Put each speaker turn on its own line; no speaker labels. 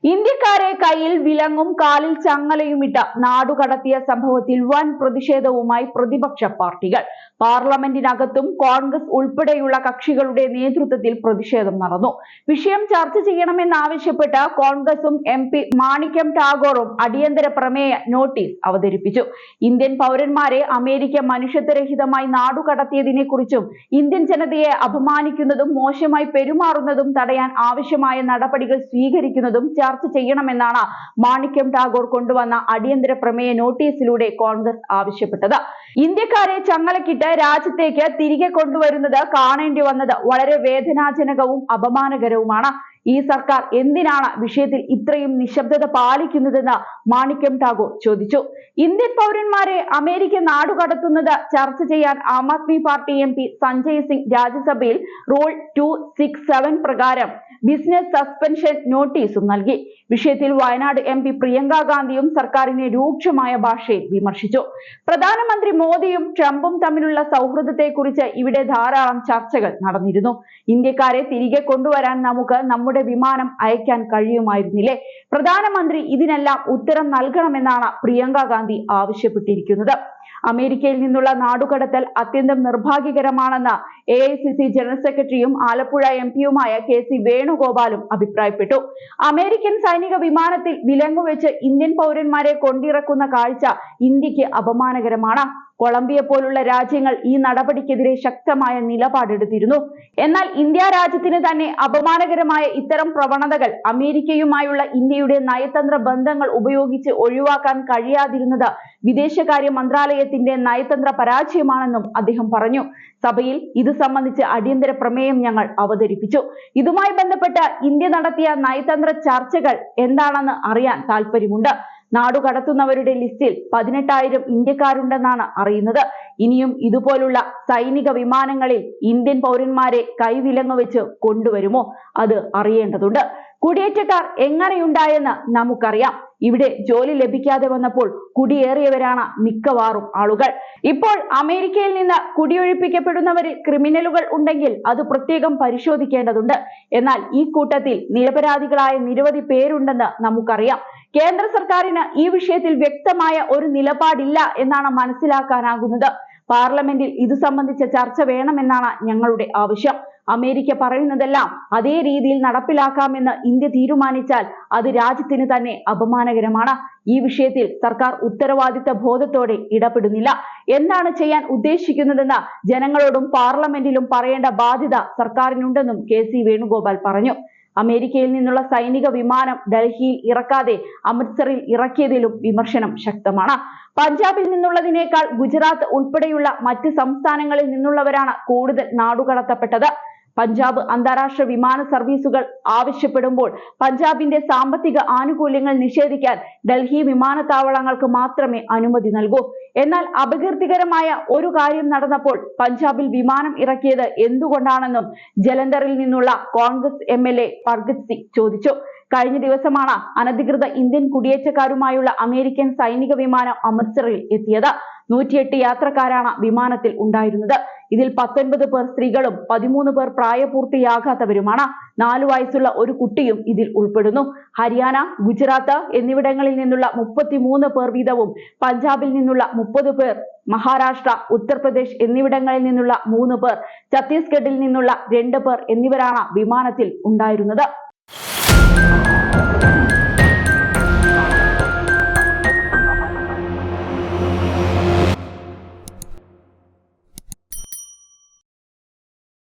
ഇന്ത്യക്കാരെ കയ്യിൽ വിലങ്ങും കാലിൽ ചങ്ങലയുമിട്ട നാടുകടത്തിയ സംഭവത്തിൽ വൻ പ്രതിഷേധവുമായി പ്രതിപക്ഷ പാർട്ടികൾ. പാർലമെന്റിനകത്തും കോൺഗ്രസ് ഉൾപ്പെടെയുള്ള കക്ഷികളുടെ നേതൃത്വത്തിൽ പ്രതിഷേധം നടന്നു. വിഷയം ചർച്ച ചെയ്യണമെന്നാവശ്യപ്പെട്ട് കോൺഗ്രസും MP മാണിക്യം ടാഗോറും അടിയന്തര പ്രമേയ നോട്ടീസ് അവതരിപ്പിച്ചു. ഇന്ത്യൻ പൗരന്മാരെ അമേരിക്ക മനുഷ്യത്വരഹിതമായി നാടുകടത്തിയതിനെ കുറിച്ചും ഇന്ത്യൻ ജനതയെ അപമാനിക്കുന്നതും മോശമായി പെരുമാറുന്നതും തടയാൻ ആവശ്യമായ നടപടികൾ സ്വീകരിക്കുന്നതും ചർച്ച ചെയ്യണമെന്നാണ് മാണിക്യം ടാഗോർ കൊണ്ടുവന്ന അടിയന്തര പ്രമേയ നോട്ടീസിലൂടെ കോൺഗ്രസ് ആവശ്യപ്പെട്ടത്. ഇന്ത്യക്കാരെ ചങ്ങലക്കിട്ട് രാജ്യത്തേക്ക് തിരികെ കൊണ്ടുവരുന്നത് കാണേണ്ടി വന്നത് വളരെ വേദനാജനകവും അപമാനകരവുമാണ്. ഈ സർക്കാർ എന്തിനാണ് വിഷയത്തിൽ ഇത്രയും നിശബ്ദത പാലിക്കുന്നതെന്ന് മാണിക്യം ടാഗോർ ചോദിച്ചു. ഇന്ത്യൻ പൗരന്മാരെ അമേരിക്ക നാടുകടത്തുന്നത് ചർച്ച ചെയ്യാൻ ആം ആദ്മി പാർട്ടി MP സഞ്ജയ് സിംഗ് രാജ്യസഭയിൽ റൂൾ 267 പ്രകാരം ബിസിനസ് സസ്പെൻഷൻ നോട്ടീസും നൽകി. വിഷയത്തിൽ വയനാട് MP പ്രിയങ്ക ഗാന്ധിയും സർക്കാരിനെ രൂക്ഷമായ ഭാഷയിൽ വിമർശിച്ചു. പ്രധാനമന്ത്രി മോദിയും ട്രംപും തമ്മിലുള്ള സൗഹൃദത്തെക്കുറിച്ച് ഇവിടെ ധാരാളം ചർച്ചകൾ നടന്നിരുന്നു. ഇന്ത്യക്കാരെ തിരികെ കൊണ്ടുവരാൻ നമുക്ക് നമ്മുടെ വിമാനം അയക്കാൻ കഴിയുമായിരുന്നില്ലേ? പ്രധാനമന്ത്രി ഇതിനെല്ലാം ഉത്തരം നൽകണമെന്നാണ് പ്രിയങ്ക ഗാന്ധി ആവശ്യപ്പെട്ടിരിക്കുന്നത്. അമേരിക്കയിൽ നിന്നുള്ള നാടുകടത്തൽ അത്യന്തം നിർഭാഗ്യകരമാണെന്ന് AICC ജനറൽ സെക്രട്ടറിയും ആലപ്പുഴ MP-യുമായ KC വേണുഗോപാലും അഭിപ്രായപ്പെട്ടു. അമേരിക്കൻ സൈനിക വിമാനത്തിൽ വിലങ്ങുവെച്ച് ഇന്ത്യൻ പൗരന്മാരെ കൊണ്ടിറക്കുന്ന കാഴ്ച ഇന്ത്യക്ക് അപമാനകരമാണ്. കൊളംബിയ പോലുള്ള രാജ്യങ്ങൾ ഈ നടപടിക്കെതിരെ ശക്തമായ നിലപാടെടുത്തിരുന്നു. എന്നാൽ ഇന്ത്യ രാജ്യത്തിന് തന്നെ അപമാനകരമായ ഇത്തരം പ്രവണതകൾ അമേരിക്കയുമായുള്ള ഇന്ത്യയുടെ നയതന്ത്ര ബന്ധങ്ങൾ ഉപയോഗിച്ച് ഒഴിവാക്കാൻ കഴിയാതിരുന്നത് വിദേശകാര്യ മന്ത്രാലയത്തിന്റെ നയതന്ത്ര പരാജയമാണെന്നും അദ്ദേഹം പറഞ്ഞു. സഭയിൽ ഇത് സംബന്ധിച്ച് അടിയന്തര പ്രമേയം ഞങ്ങൾ അവതരിപ്പിച്ചു. ഇതുമായി ബന്ധപ്പെട്ട് ഇന്ത്യ നടത്തിയ നയതന്ത്ര ചർച്ചകൾ എന്താണെന്ന് അറിയാൻ താല്പര്യമുണ്ട്. നാടുകടത്തുന്നവരുടെ ലിസ്റ്റിൽ 18,000 ഇന്ത്യക്കാരുണ്ടെന്നാണ് അറിയുന്നത്. ഇനിയും ഇതുപോലുള്ള സൈനിക വിമാനങ്ങളിൽ ഇന്ത്യൻ പൗരന്മാരെ കൈവിലങ്ങ് വെച്ച് കൊണ്ടുവരുമോ? അത് അറിയേണ്ടതുണ്ട്. കുടിയേറ്റക്കാർ എങ്ങനെയുണ്ടായെന്ന് നമുക്കറിയാം. ഇവിടെ ജോലി ലഭിക്കാതെ വന്നപ്പോൾ കുടിയേറിയവരാണ് മിക്കവാറും ആളുകൾ. ഇപ്പോൾ അമേരിക്കയിൽ നിന്ന് കുടിയൊഴിപ്പിക്കപ്പെടുന്നവരിൽ ക്രിമിനലുകൾ ഉണ്ടെങ്കിൽ അത് പ്രത്യേകം പരിശോധിക്കേണ്ടതുണ്ട്. എന്നാൽ ഈ കൂട്ടത്തിൽ നിരപരാധികളായ നിരവധി പേരുണ്ടെന്ന് നമുക്കറിയാം. കേന്ദ്ര സർക്കാരിന് ഈ വിഷയത്തിൽ വ്യക്തമായ ഒരു നിലപാടില്ല എന്നാണ് മനസ്സിലാക്കാനാകുന്നത്. പാർലമെന്റിൽ ഇത് സംബന്ധിച്ച ചർച്ച വേണമെന്നാണ് ഞങ്ങളുടെ ആവശ്യം. അമേരിക്ക പറയുന്നതെല്ലാം അതേ രീതിയിൽ നടപ്പിലാക്കാമെന്ന് ഇന്ത്യ തീരുമാനിച്ചാൽ അത് രാജ്യത്തിന് തന്നെ അപമാനകരമാണ്. ഈ വിഷയത്തിൽ സർക്കാർ ഉത്തരവാദിത്ത ബോധത്തോടെ ഇടപെടുന്നില്ല. എന്താണ് ചെയ്യാൻ ഉദ്ദേശിക്കുന്നതെന്ന് ജനങ്ങളോടും പാർലമെന്റിലും പറയേണ്ട ബാധ്യത സർക്കാരിനുണ്ടെന്നും KC വേണുഗോപാൽ പറഞ്ഞു. അമേരിക്കയിൽ നിന്നുള്ള സൈനിക വിമാനം ഡൽഹിയിൽ ഇറക്കാതെ അമൃത്സറിൽ ഇറക്കിയതിലും വിമർശനം ശക്തമാണ്. പഞ്ചാബിൽ നിന്നുള്ളതിനേക്കാൾ ഗുജറാത്ത് ഉൾപ്പെടെയുള്ള മറ്റ് സംസ്ഥാനങ്ങളിൽ നിന്നുള്ളവരാണ് കൂടുതൽ നാടുകടത്തപ്പെട്ടത്. പഞ്ചാബ് അന്താരാഷ്ട്ര വിമാന സർവീസുകൾ ആവശ്യപ്പെടുമ്പോൾ പഞ്ചാബിന്റെ സാമ്പത്തിക ആനുകൂല്യങ്ങൾ നിഷേധിക്കാൻ ഡൽഹി വിമാനത്താവളങ്ങൾക്ക് മാത്രമേ അനുമതി നൽകൂ. എന്നാൽ അപകീർത്തികരമായ ഒരു കാര്യം നടന്നപ്പോൾ പഞ്ചാബിൽ വിമാനം ഇറക്കിയത് എന്തുകൊണ്ടാണെന്നും ജലന്ധറിൽ നിന്നുള്ള കോൺഗ്രസ് MLA പർഗത് സിംഗ് ചോദിച്ചു. കഴിഞ്ഞ ദിവസമാണ് അനധികൃത ഇന്ത്യൻ കുടിയേറ്റക്കാരുമായുള്ള അമേരിക്കൻ സൈനിക വിമാനം അമൃത്സറിൽ എത്തിയത്. 108 യാത്രക്കാരാണ് വിമാനത്തിൽ ഉണ്ടായിരുന്നത്. ഇതിൽ 19 പേർ സ്ത്രീകളും 13 പേർ പ്രായപൂർത്തിയാകാത്തവരുമാണ്. 4 വയസ്സുള്ള ഒരു കുട്ടിയും ഇതിൽ ഉൾപ്പെടുന്നു. ഹരിയാന, ഗുജറാത്ത് എന്നിവിടങ്ങളിൽ നിന്നുള്ള 33 പേർ വീതവും പഞ്ചാബിൽ നിന്നുള്ള 30 പേർ, മഹാരാഷ്ട്ര, ഉത്തർപ്രദേശ് എന്നിവിടങ്ങളിൽ നിന്നുള്ള 3 പേർ, ഛത്തീസ്ഗഡിൽ നിന്നുള്ള 2 പേർ എന്നിവരാണ് വിമാനത്തിൽ ഉണ്ടായിരുന്നത്.